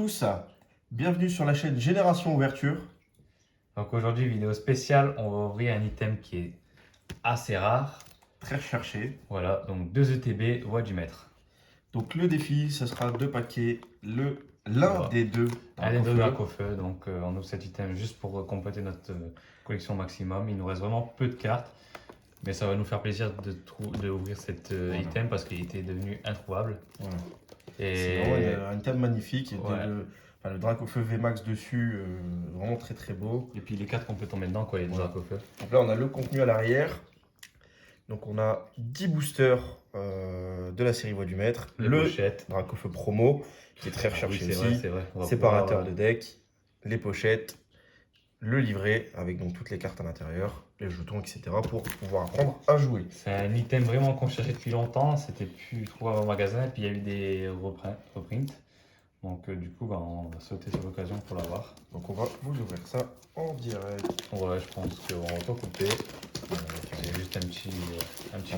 tous, bienvenue sur la chaîne Génération Ouverture. Donc aujourd'hui, vidéo spéciale, on va ouvrir un item qui est assez rare. Très recherché. Voilà, donc 2 ETB, voix du maître. Donc le défi, ce sera 2 paquets, l'un Voilà. des deux Un des deux Dracofeu. Dracofeu, donc on ouvre cet item juste pour compléter notre collection maximum. Il nous reste vraiment peu de cartes, mais ça va nous faire plaisir de ouvrir cet item parce qu'il était devenu introuvable. Voilà. Et C'est vraiment un item magnifique. Et ouais. le Dracofeu VMAX dessus, vraiment très très beau. Et puis les cartes qu'on peut tomber dedans, quoi, les deux Dracofeu. Donc là, on a le contenu à l'arrière. Donc on a 10 boosters de la série Voix du Maître. Le pochettes. Dracofeu promo, qui est très recherché Oui, aussi. c'est vrai. Séparateur de deck, les pochettes, le livret avec donc toutes les cartes à l'intérieur, les jetons, etc. pour pouvoir apprendre à jouer. C'est un item vraiment qu'on cherchait depuis longtemps, c'était plus trouvé au magasin, et puis il y a eu des reprints. Donc du coup, on va sauter sur l'occasion pour l'avoir. Donc on va vous ouvrir ça en direct. Ouais, je pense qu'on va pas couper. C'est juste un petit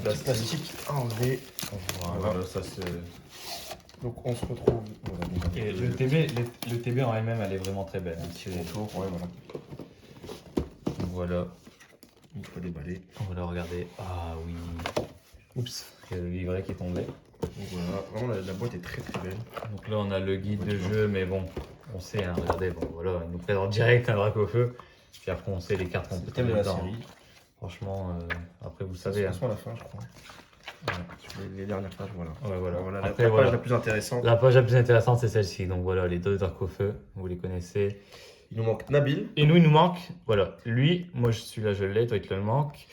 Plastique à enlever. Voilà, ça c'est... Donc on se retrouve. Voilà, donc, Et le TB en elle-même, elle est vraiment très belle. petit contour, ouais, voilà. Voilà. Une fois déballé. On va le regarder. Ah oui. Oups, il y a le livret qui est tombé. Donc voilà, vraiment la boîte est très très belle. Donc là, on a le guide de jeu, mais bon, on sait, hein, regardez, bon voilà, il nous présente direct un Dracofeu. Puis après, on sait les cartes qu'on peut thème de tomber la dedans. série. Franchement, après, vous Ça savez. se passe à la fin, je crois. Sur les dernières pages, voilà. Ouais, voilà. Après, la page la plus intéressante. La page la plus intéressante, c'est celle-ci. Donc voilà, les deux Dracofeu, vous les connaissez. Il nous manque Nabil. Et nous, il nous manque, voilà, lui, moi je suis là, je l'ai, toi, il te le manque.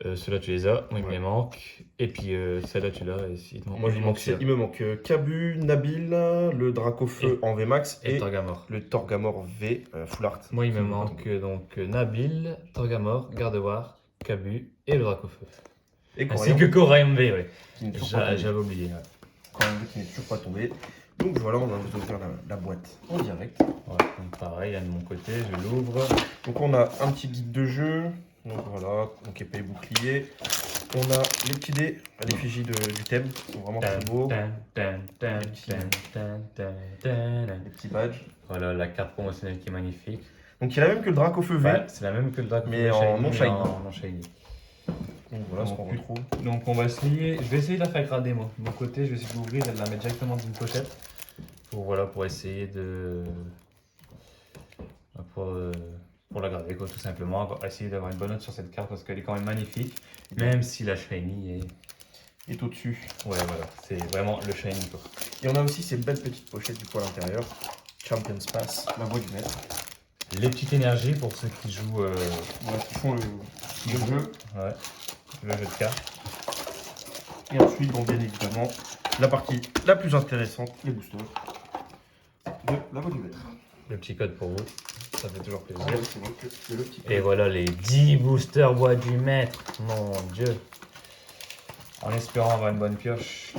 Ceux-là, tu les as, moi, il me les manque. Et puis celle-là, tu l'as. Moi, il me manque Kabu, Nabil, le Dracofeu en VMAX et Torgamor. Le Torgamor V Full Art. Moi, il me manque donc Nabil, Torgamor, Gardevoir, Kabu et le Dracofeu. Et ainsi que Corium V, ouais. J'avais oublié. Ouais. Corium V qui n'est toujours pas tombé. Donc voilà, on va vous ouvrir la boîte en direct. Ouais, donc pareil, de mon côté, je l'ouvre. Donc on a un petit guide de jeu. Donc voilà, donc épée et bouclier. On a les petits dés à l'effigie du thème, qui sont vraiment très beaux. Les petits badges. Voilà, la carte promotionnelle qui est magnifique. Donc il y a la même que le Dracofeu V. Ouais, c'est la même que le Dracofeu V, mais en non shiny. Donc voilà ce qu'on retrouve. Donc on va essayer, je vais essayer de la faire grader moi. De mon côté, je vais essayer de l'ouvrir et de la mettre directement dans une pochette. Pour essayer de... Pour la garder quoi, tout simplement. On va essayer d'avoir une bonne note sur cette carte parce qu'elle est quand même magnifique. Même si la shiny est au-dessus. Ouais, voilà, c'est vraiment le shiny quoi. Et on a aussi ces belles petites pochettes du coup à l'intérieur. Champions Pass, la voix du maître. Les petites énergies pour ceux qui jouent... Voilà, qui font le jeu. Ouais, le jeu de cartes. Et ensuite, bon, bien évidemment, la partie la plus intéressante, les boosters de la voix du maître. Le petit code pour vous, ça fait toujours plaisir. Le petit code. Et voilà les 10 boosters voix du maître, mon dieu. En espérant avoir une bonne pioche.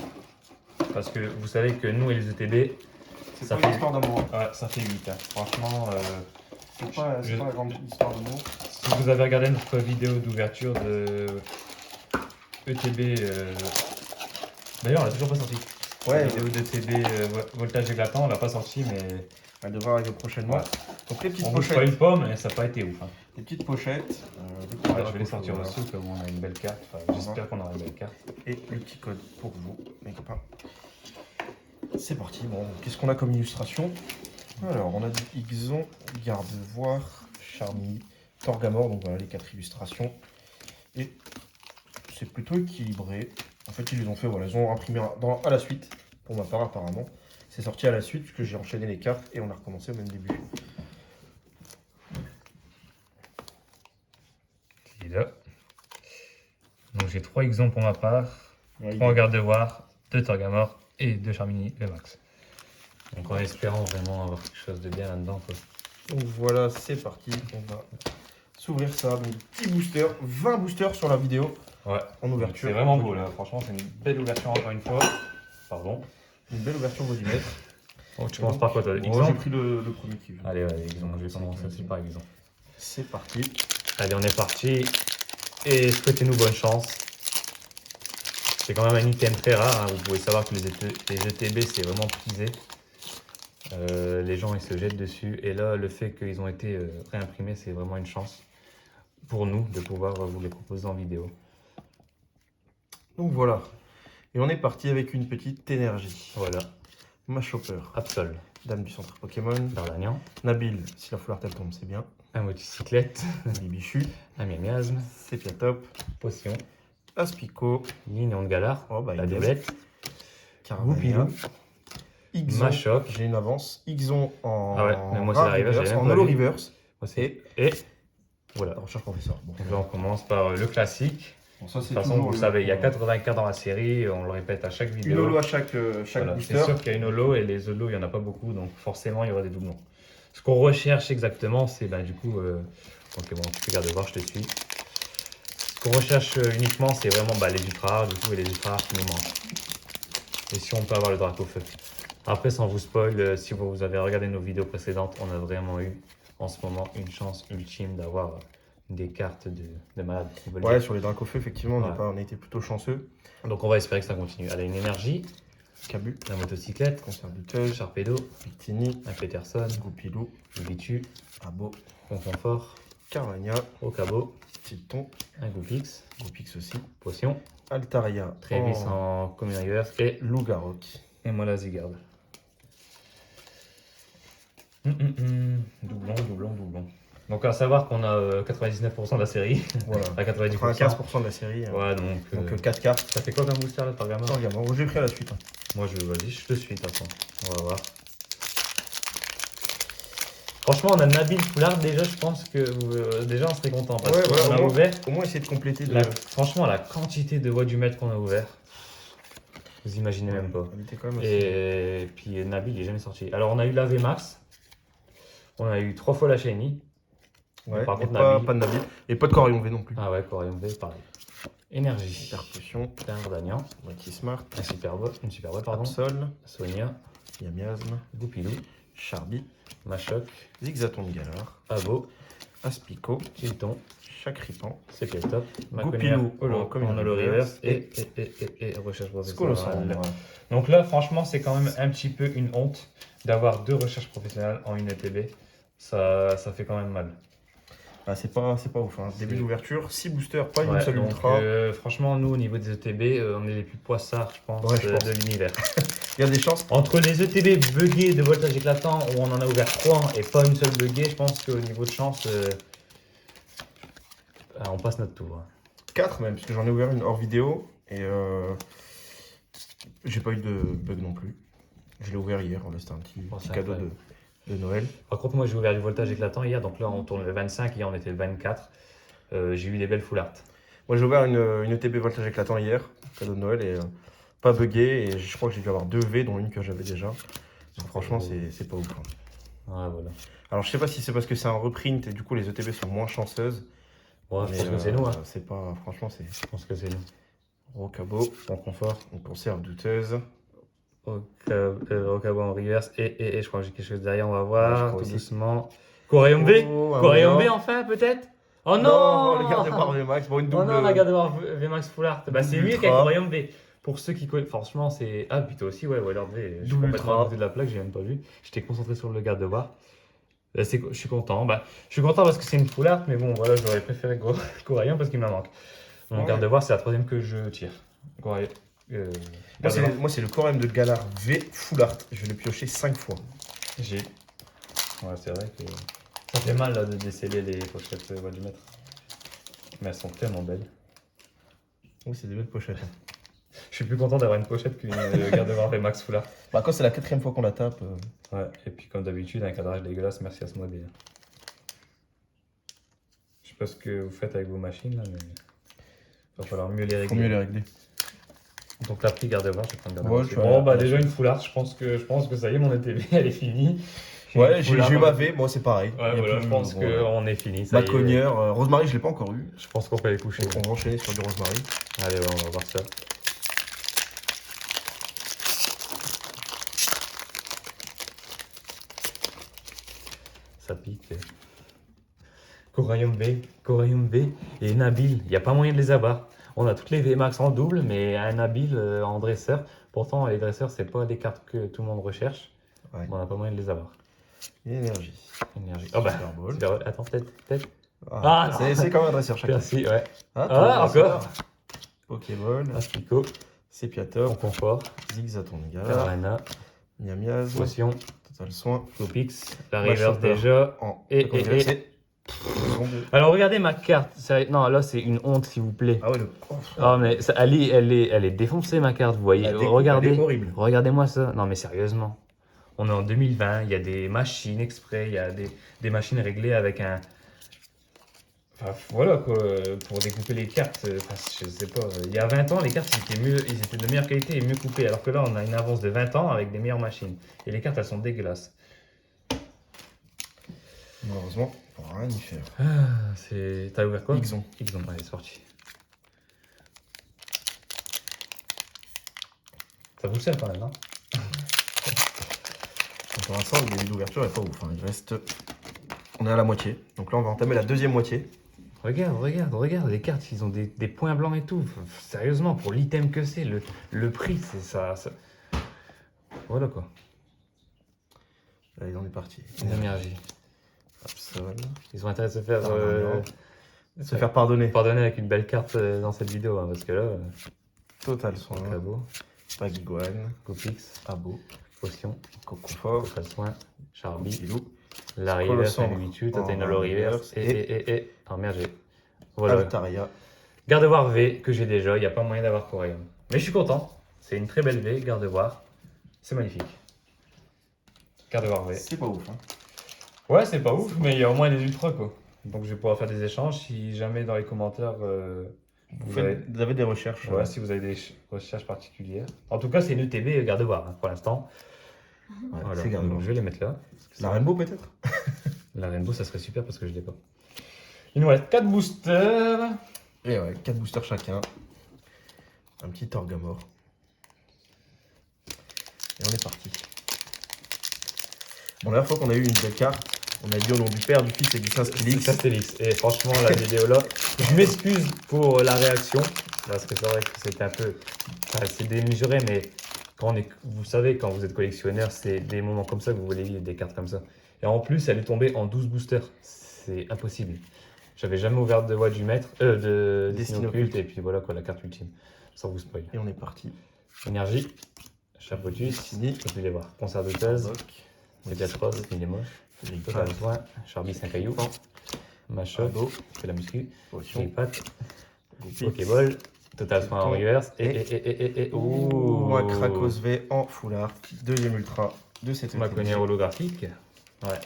Parce que vous savez que nous et les ETB, ça fait l'histoire d'amour. Ouais, ça fait 8. Hein. Franchement, c'est pas la grande histoire d'amour. Si vous avez regardé notre vidéo d'ouverture de ETB, d'ailleurs, on l'a toujours pas sorti. Ouais, la vidéo d'ETB voltage éclatant, on l'a pas sorti, mais elle devrait arriver prochainement. Ouais. Donc les petites pochettes. On ne pas, mais ça n'a pas été ouf. Hein. Les petites pochettes. Je vais les sortir aussi, comme on a une belle carte. Enfin, j'espère qu'on aura une belle carte. Et le petit code pour vous, mes copains. C'est parti. Bon, qu'est-ce qu'on a comme illustration? Alors, on a du Ixon, Gardevoir, Charmy, Torgamor. Donc voilà les 4 illustrations. Et c'est plutôt équilibré. En fait, ils les ont fait, voilà, ils ont imprimé à la suite, pour ma part apparemment. C'est sorti à la suite puisque j'ai enchaîné les cartes et on a recommencé au même début. Il est là. Donc j'ai 3 exemples pour ma part, 3 Gardevoir, 2 Torgamor et 2 Charmini le max. Donc en espérant vraiment avoir quelque chose de bien là-dedans. Donc voilà, c'est parti. On va s'ouvrir ça. Donc 10 boosters, 20 boosters sur la vidéo. Ouais. En ouverture. C'est vraiment beau là, franchement c'est une belle ouverture encore une fois. Pardon. Une belle ouverture du maître. Oh, tu commences par quoi toi? J'ai pris le premier qui veut. Allez, exemple, je vais commencer aussi par exemple. C'est parti. Allez, on est parti. Et souhaitez-nous bonne chance. C'est quand même un item très rare. Hein. Vous pouvez savoir que les ETB c'est vraiment prisé. Les gens ils se jettent dessus et là le fait qu'ils ont été réimprimés c'est vraiment une chance pour nous de pouvoir vous les proposer en vidéo. Donc voilà. Et on est parti avec une petite énergie. Voilà, Machopper, Absol, Dame du centre Pokémon. Dardanian, Nabil, si la foulard elle tombe, c'est bien. un motocyclette, Bibichu, un miasme, Sepiatop, potion, Aspico, Lignon de Galar, oh, bah, la Ingen, doublette, Caravania, Goupilou, Ixon, Machoc. j'ai une avance. Ixon en Ah ouais, mais moi, c'est rare la reverse, reverse, j'ai même en pas holo vu. reverse. aussi. Et Et voilà. la recherche professeur. Bon, Donc là on commence par le classique. bon, ça, De c'est toute façon, toujours vous le savez, il y a 80 cartes dans la série, on le répète à chaque vidéo. une holo à chaque Voilà, booster. c'est sûr qu'il y a une holo et les holos, il n'y en a pas beaucoup, donc forcément il y aura des doublons. Ce qu'on recherche exactement, c'est du coup. Ok, bon, tu peux garder voir, je te suis. Ce qu'on recherche uniquement, c'est vraiment les ultra rares, du coup, et les ultra rares qui nous manquent. Et si on peut avoir le Dracofeu. Après, sans vous spoil, si vous avez regardé nos vidéos précédentes, on a vraiment eu en ce moment une chance ultime d'avoir des cartes de malades. Ouais, sur les Dracofeu, effectivement, Ouais. on a été plutôt chanceux. Donc on va espérer que ça continue. Allez, une énergie, Cabu, la motocyclette, concert douteuse, Sharpedo, Victini, un Peterson, Goupilou, Bibitu, Abo, Conconfort, Caravania, Okabo, Tilton, un Goupix, Goupix aussi, Potion, Altaria, Travis en Common Reverse et Lougarok. moi la Zygarde. Doublon, doublon, doublon. Donc à savoir qu'on a 99% de la série. Voilà. À 90%. 95% de la série. Ouais, donc 4 cartes. ça fait quoi comme booster là, par gamin? Attends, regarde, moi, j'ai pris à la suite. Hein. Moi vas-y, je te suis de toute façon. On va voir. Franchement, on a Nabil Foulard déjà, je pense que déjà on serait content parce qu'on a ouvert. Au moins essayer de compléter. Franchement, la quantité de voix du maître qu'on a ouvert, vous imaginez même pas. On était quand même Et puis Nabil, il est jamais sorti. Alors on a eu la VMAX, on a eu 3 fois la Shiny. Ouais, par contre, pas de Nabil. Et pas de Corion V non plus. Ah ouais, Corium V, pareil. Énergie. Super Potion, Dardanian, Mighty Smart, une super boîte, pardon. Absol, Sonia, Yamiasme, Goupilou, Charby, Machoc, Zigzaton de Galar, Abo, Aspico, Tilton, Chakripan, Sepiatop, Goupilou en Holo Reverse et Recherche professionnelle. Scolosan. Donc là, franchement, c'est quand même un petit peu une honte d'avoir 2 recherches professionnelles en une ETB. Ça fait quand même mal. Ah, c'est pas ouf. Hein. Début d'ouverture, 6 boosters, pas une seule donc, ultra. franchement, nous, au niveau des ETB, on est les plus poissards, je pense, de l'univers. Il y a des chances. Entre les ETB buggés de voltage éclatant, où on en a ouvert 3 et pas une seule buggée, je pense qu'au niveau de chance, on passe notre tour. 4 même, parce que j'en ai ouvert une hors vidéo et j'ai pas eu de bug non plus. Je l'ai ouvert hier, c'était un petit cadeau de Noël. Par contre, moi j'ai ouvert du voltage éclatant hier, donc là on tourne le 25, hier on était le 24. J'ai eu des belles full art. Moi j'ai ouvert une ETB voltage éclatant hier, cadeau de Noël, et pas buggé, et je crois que j'ai dû avoir 2 V, dont une que j'avais déjà. Donc franchement, c'est pas ouf. Hein. Ouais, voilà. Alors je sais pas si c'est parce que c'est un reprint et du coup les ETB sont moins chanceuses. Ouais, je pense que c'est nous. Hein. C'est pas, franchement, c'est. Je pense que c'est nous. Rocabo, En confort. on conserve douteuse. Rocabo en reverse et je crois que j'ai quelque chose derrière, on va voir. Ouais, je crois tout aussi. doucement. Corium V un Corium V Mola. enfin peut-être. Oh non, le garde voir VMAX pour une double. Oh non, la garde voir VMAX Full Art. Bah, c'est Double mieux ultra. qu'avec Corium V. Pour ceux qui connaissent, franchement, c'est. Ah, putain aussi, ouais, Lord V. Je suis Double complètement ultra. à côté de la plaque, j'ai même pas vu. J'étais concentré sur le garde de voir. Je suis content. Je suis content parce que c'est une Full Art, mais bon, voilà, j'aurais préféré Corium parce qu'il me manque. Donc, Ouais. garde de voir, c'est la 3ème que je tire. Corium. Moi, c'est le Corem de Galar V Full Art. Je l'ai pioché 5 fois. J'ai. Ouais, c'est vrai que ça fait mal là, de déceler les pochettes voix du maître. Mais elles sont tellement belles. Oui, c'est des belles pochettes. Hein. Je suis plus content d'avoir une pochette qu'une garde de voir VMAX Full Art. Bah, quand c'est la 4ème fois qu'on la tape. Ouais, et puis comme d'habitude, un cadrage dégueulasse, merci à ce modèle. Je sais pas ce que vous faites avec vos machines là, mais il va falloir mieux les régler. Faut mieux les régler. Donc la prix garde de voir, je vais prendre garde de Ouais, voir. je suis Bon, à la déjà une Full Art, je pense que ça y est, mon ETB elle est finie. Ouais, j'ai eu ma V. V, moi c'est pareil. Ouais, Il y a voilà, plus- je pense bon, qu'on est fini. Ça y est. Baconnière, Rosemary, je l'ai pas encore eu. Je pense qu'on peut aller coucher. On va enchaîner sur du Rosemary. Allez, ouais, on va voir ça. Ça pique. Corium V et Nabil. Il n'y a pas moyen de les avoir. On a toutes les VMAX en double, mais un Nabil en dresseur. Pourtant, les dresseurs, c'est pas des cartes que tout le monde recherche. Ouais. Bon, on n'a pas moyen de les avoir. Énergie. Énergie. Oh bah, Super Ball. Super Ball. Attends, peut-être. Ah, non. c'est quand même un dresseur chacun. Merci, ouais. Ah, Encore. Pokéball. Aspico. Sépiator. Confort. Zigzatonga. Carolina. Miamiaz. Potion. Total Soin. Coupix. La Machopper. reverse déjà. En Et. Alors regardez ma carte. Non, là c'est une honte s'il vous plaît. Ah ouais, le. Oh mais elle est défoncée ma carte, vous voyez. La découpe, Regardez. elle est horrible. Regardez-moi ça. Non mais sérieusement. On est en 2020, il y a des machines exprès, il y a des machines réglées avec un. Enfin voilà quoi, pour découper les cartes. Enfin, je sais pas. Il y a 20 ans, les cartes ils étaient de meilleure qualité et mieux coupées. Alors que là, on a une avance de 20 ans avec des meilleures machines. Et les cartes, elles sont dégueulasses. Malheureusement, on pourra rien y faire. T'as ouvert quoi? Ixon. Ixon, allez, c'est parti. Ça vous sert quand même, hein? Pour l'instant, le début d'ouverture n'est pas ouf. Hein. Il reste. On est à la moitié. Donc là, on va entamer la deuxième moitié. Regarde, les cartes, ils ont des points blancs et tout. Sérieusement, pour l'item que c'est, le prix, c'est ça. Voilà quoi. Allez, on est parti. Une énergie. Absol. Ils ont intérêt de se faire, Se faire pardonner. pardonner avec une belle carte dans cette vidéo, hein, parce que là, Total Soin. Cabot, Pagiguan. Copix, Abo. Potion, Confort. Total Soin, Charby, Filou. la reverse, Colossant. Invitu, En Tatenolo reverse, reverse. et. Oh merde, j'ai. Voilà. Altaria. Gardevoir V que j'ai déjà, il n'y a pas moyen d'avoir Corium. Mais je suis content, c'est une très belle V, Gardevoir, c'est magnifique. Gardevoir V. C'est pas ouf. Hein. Ouais, c'est pas ouf, mais il y a au moins des ultras quoi. Donc je vais pouvoir faire des échanges si jamais dans les commentaires Vous avez des recherches. ouais, si vous avez des recherches particulières. En tout cas, c'est une ETB Gardevoir hein, pour l'instant. Ouais, Voilà. c'est Gardevoir. Donc je vais les mettre là. La Rainbow peut-être. La Rainbow, ça serait super parce que je l'ai pas. Il nous reste 4 boosters. Et ouais, 4 boosters chacun. Un petit Torgamor. Et on est parti. Bon, la dernière fois qu'on a eu une belle carte, on a dit au nom du père, du fils et du saint Stélix. Stélix. Et franchement, la vidéo là, je m'excuse pour la réaction. Parce que c'est vrai que c'était un peu. Enfin, c'est démesuré, mais quand vous savez, quand vous êtes collectionneur, c'est des moments comme ça que vous voulez lire des cartes comme ça. Et en plus, elle est tombée en 12 boosters. C'est impossible. J'avais jamais ouvert de voie du maître, de Destinée Occulte, et puis voilà quoi, la carte ultime. Sans vous spoil. Et on est parti. Énergie, Chapotus, Destiny. je vais les voir. Concert de thèse, Mediatros, il est moche. Total Soin, Charby 5 cailloux, Machop, c'est la muscu, Potion. Ripat, Pokéball, Total Soin en reverse, et Ouh, un Krakos V en full art. Deuxième ultra de cette Maconière holographique. Ouais.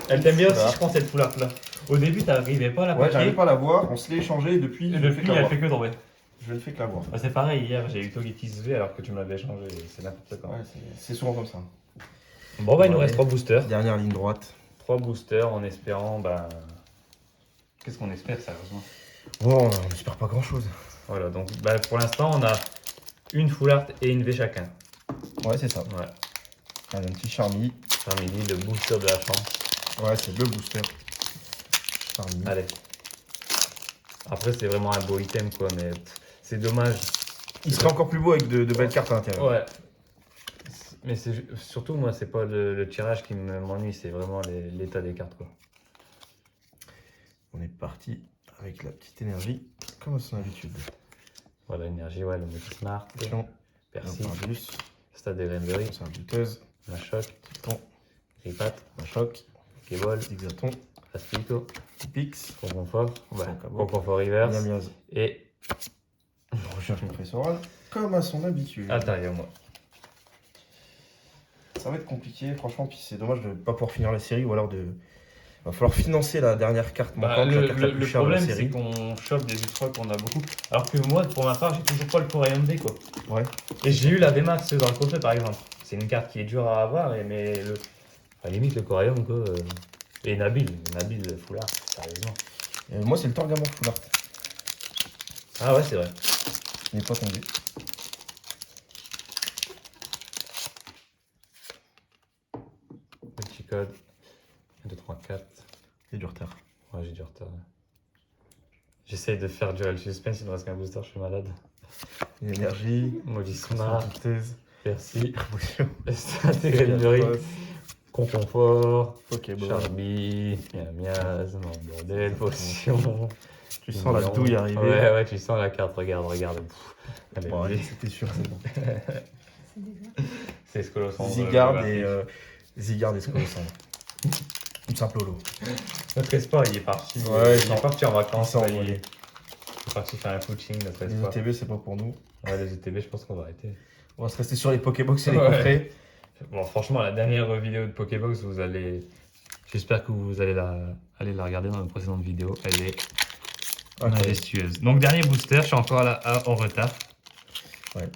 Elle t'aime bien aussi, je pense, cette full art là. Au début, t'arrivais pas à la Ouais, j'arrive pas à la voir. On se l'est échangé et depuis. Et depuis, elle fait que tomber. Je ne fais que la voir. Bah, c'est pareil, hier j'ai eu Togetis V alors que tu me l'avais échangé, c'est n'importe quoi. Ouais, c'est souvent comme ça. Bon, bah, il nous Ouais. reste 3 boosters. Dernière ligne droite. 3 boosters en espérant, bah. Qu'est-ce qu'on espère, sérieusement? Bon, on n'espère pas grand chose. Voilà, donc bah, pour l'instant, on a une full art et une V chacun. Ouais, c'est ça. Ouais. Allez, un petit Charmy. Charmini, le booster de la chance. Ouais, c'est le booster. Charmy. Allez. Après, c'est vraiment un beau item, quoi, mais c'est dommage. Il serait encore plus beau avec de belles cartes à l'intérieur. Ouais. Mais surtout, moi, c'est pas le tirage qui m'ennuie, c'est vraiment l'état des cartes, quoi. On est parti avec la petite énergie, comme à son habitude. Voilà, énergie, ouais, le Multi Smart, Potion. Percy, Bus. Stade de Granbury, C'est un buteuse. Machoc, Titon. Ripat, Machoc. Pokéball, Zigzaton. Aspico, Pix. Confort, Concabo. Confort Reverse, Miamiaz. et Recherche professorale, comme à son habitude. Altaria, moi. Ça va être compliqué, franchement, puis c'est dommage de ne pas pouvoir finir la série ou alors de. Va falloir financer la dernière carte manquante, la carte la plus le chère de la problème, c'est série. qu'on chope des ultras qu'on a beaucoup. Alors que moi, pour ma part, j'ai toujours pas le Corium V, quoi. Ouais. Et j'ai eu la VMAX dans le coffret, par exemple. C'est une carte qui est dure à avoir, mais à la limite, le Corium, quoi. Et Nabil Foulard, sérieusement. Moi, c'est le Torgamor Full Art. Ah ouais, c'est vrai. Il n'est pas tombé. Petit code. 1, 2, 3, 4. Il y a du retard. Ouais, j'ai du retard. J'essaye de faire durer le suspense, il me reste qu'un booster, je suis malade. Une énergie. Maudit Smart. Smart, Buteuse. Persil, intégré de mûri, Conconfort, Pokéball. Charmy, Miamiaz, Bordel, Potion. Tu sens la douille arriver. Ouais, tu sens la carte, regarde. Pff, elle est Bon, allez, belle. c'était sûr, c'est bon. C'est ce que l'on sent. Zygarde et Scolosand. Une simple holo. Notre espoir, il est parti. Ouais, il est parti en vacances. il s'en Il est parti faire un coaching, notre Les espoir. ETB, c'est pas pour nous. Ouais, les ETB, je pense qu'on va arrêter. On va se rester sur les Pokébox et les Ouais. coffrets. Bon, franchement, la dernière vidéo de Pokébox, j'espère que vous allez aller la regarder dans la précédente vidéo. Elle est majestueuse. Donc, dernier booster, je suis encore en retard. Ouais.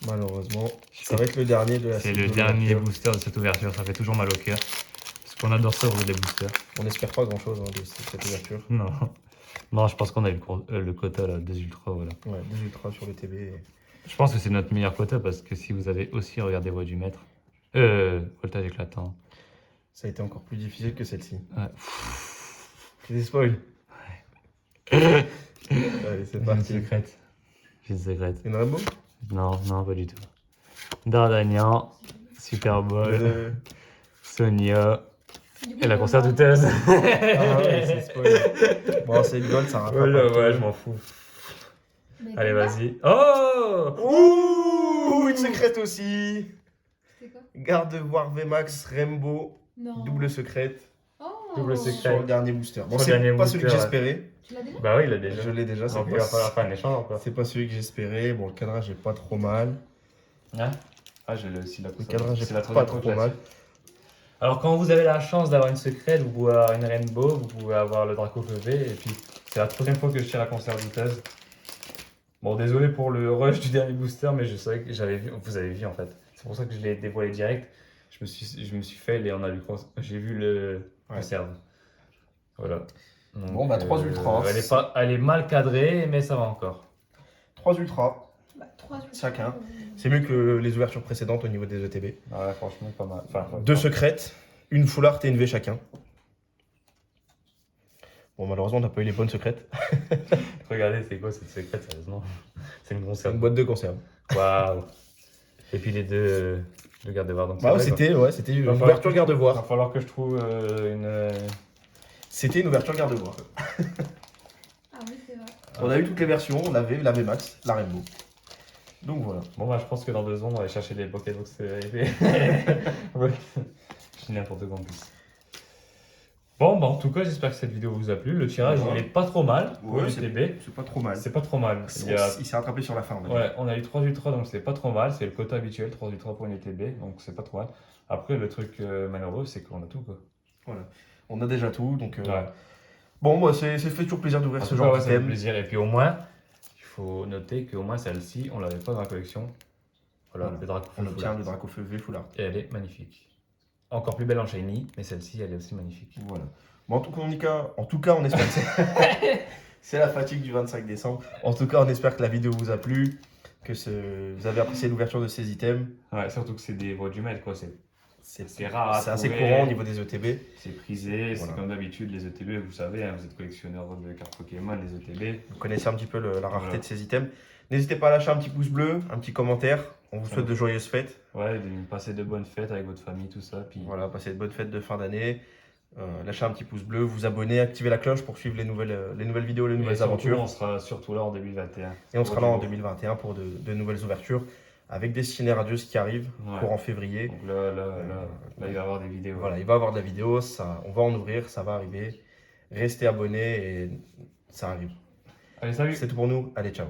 Malheureusement, ça va être le dernier de la C'est série le de dernier l'ouverture. booster de cette ouverture. Ça fait toujours mal au cœur. Parce qu'on adore ça, ouvrir des boosters. On n'espère pas grand chose de cette ouverture. Non. Non, je pense qu'on a eu le quota là, des ultras. Voilà. Ouais, 2 ultras sur le TB. Je pense que c'est notre meilleur quota parce que si vous avez aussi regardé Voix du Maître, voltage éclatant. Ça a été encore plus difficile que celle-ci. Ouais. Tu des spoils. Allez, c'est J'ai une parti. secrète. J'ai une secrète. Une Rainbow Non, pas du tout. D'Artagnan, Super Bowl, Sonia et la concert douteuse. Ah ouais, c'est spoil. Bon, c'est une gold, ça rattrape. Ouais, je m'en fous. Allez, vas-y. Oh Ouh, une secrète aussi. C'était quoi? Garde-voir VMAX Rainbow, Non. double secrète Oh. Double sur secret. le dernier booster. Bon, Sur le c'est dernier pas celui que booster, ouais. j'espérais. Tu l'as déjà? Bah oui, il a déjà. Je l'ai déjà, Donc il va falloir faire un échange encore. c'est pas celui que j'espérais. Bon, le cadrage est pas trop mal. Hein ah, je l'ai aussi la Le cadrage c'est est la pas troisième trop fois que je mal. Alors quand vous avez la chance d'avoir une secrète, vous pouvez avoir une Rainbow, vous pouvez avoir le Draco PV, et puis c'est la troisième fois que je tire la concert douteuse. Bon, désolé pour le rush du dernier booster, mais je savais que j'avais vu, vous avez vu en fait. C'est pour ça que je l'ai dévoilé direct. Je me suis fait et on a j'ai vu le conserve. Voilà. Donc, Bon, bah, 3 ultras. Elle est mal cadrée, mais ça va encore. 3 ultras. Bah, 3 Chacun. C'est mieux que les ouvertures précédentes au niveau des ETB. Ouais, franchement, pas mal. Enfin, 2 secrètes, une full art et une V chacun. Bon, malheureusement, on n'a pas eu les bonnes secrètes. Regardez, c'est quoi cette secrète, sérieusement? C'est une C'est conserve. une boîte de conserve. Waouh! Et puis les deux garde-voir. Donc Bah, c'est vrai, c'était une Va falloir ouverture que- il va garde-voir. falloir que je trouve une. C'était une ouverture garde-voir. Ah oui, c'est vrai. On a eu toutes les versions, la V, la VMAX, la Rainbow. Donc voilà. Bon, bah, je pense que dans 2 ans, on va aller chercher les Pokébox épées. Ouais. Je dis n'importe quoi en plus. Bon, bah, en tout cas, j'espère que cette vidéo vous a plu. Le tirage, Ouais. il est pas trop mal pour Ouais, le c'est- TB. C'est pas trop mal. C'est pas trop mal. Il s'est rattrapé sur la fin. On va dire. Ouais, on a eu 3 ultras, donc c'est pas trop mal. C'est le quota habituel, 3 ultras pour une ETB, donc c'est pas trop mal. Après, le truc malheureux, c'est qu'on a tout, quoi. Voilà. On a déjà tout. Donc, Ouais. bon, moi, c'est fait toujours plaisir d'ouvrir En ce tout genre cas, ouais, de ça fait thème. plaisir. Et puis au moins, il faut noter qu'au moins celle-ci, on l'avait pas dans la collection. Voilà, Voilà. le Draco On Full obtient Art. le Draco Feu V full art. Et elle est magnifique. Encore plus belle en shiny, mais celle-ci, elle est aussi magnifique. Voilà. Bon, en tout cas, on espère que c'est la fatigue du 25 décembre. En tout cas, on espère que la vidéo vous a plu, que vous avez apprécié l'ouverture de ces items. Ouais, surtout que c'est des voies du maître, quoi. C'est C'est rare à c'est assez trouver. courant au niveau des ETB. C'est prisé, Voilà. c'est comme d'habitude les ETB, vous savez, hein, vous êtes collectionneur de cartes Pokémon, les ETB. Vous connaissez un petit peu la rareté Voilà. de ces items. N'hésitez pas à lâcher un petit pouce bleu, un petit commentaire. On vous souhaite de joyeuses fêtes. Ouais, passer de bonnes fêtes avec votre famille, tout ça. Puis Voilà, passez de bonnes fêtes de fin d'année. Lâchez un petit pouce bleu, vous abonnez, activez la cloche pour suivre les nouvelles vidéos, les Et nouvelles surtout, aventures. on sera surtout là en 2021. Et on sera là en Bonjour. 2021 pour de nouvelles ouvertures avec Destinée Radieuse qui arrive Ouais. courant février. Donc là, il va y avoir des vidéos. Voilà, il va y avoir de la vidéo, on va en ouvrir, ça va arriver. Restez abonnés et ça arrive. Allez, salut! C'est tout pour nous, allez ciao.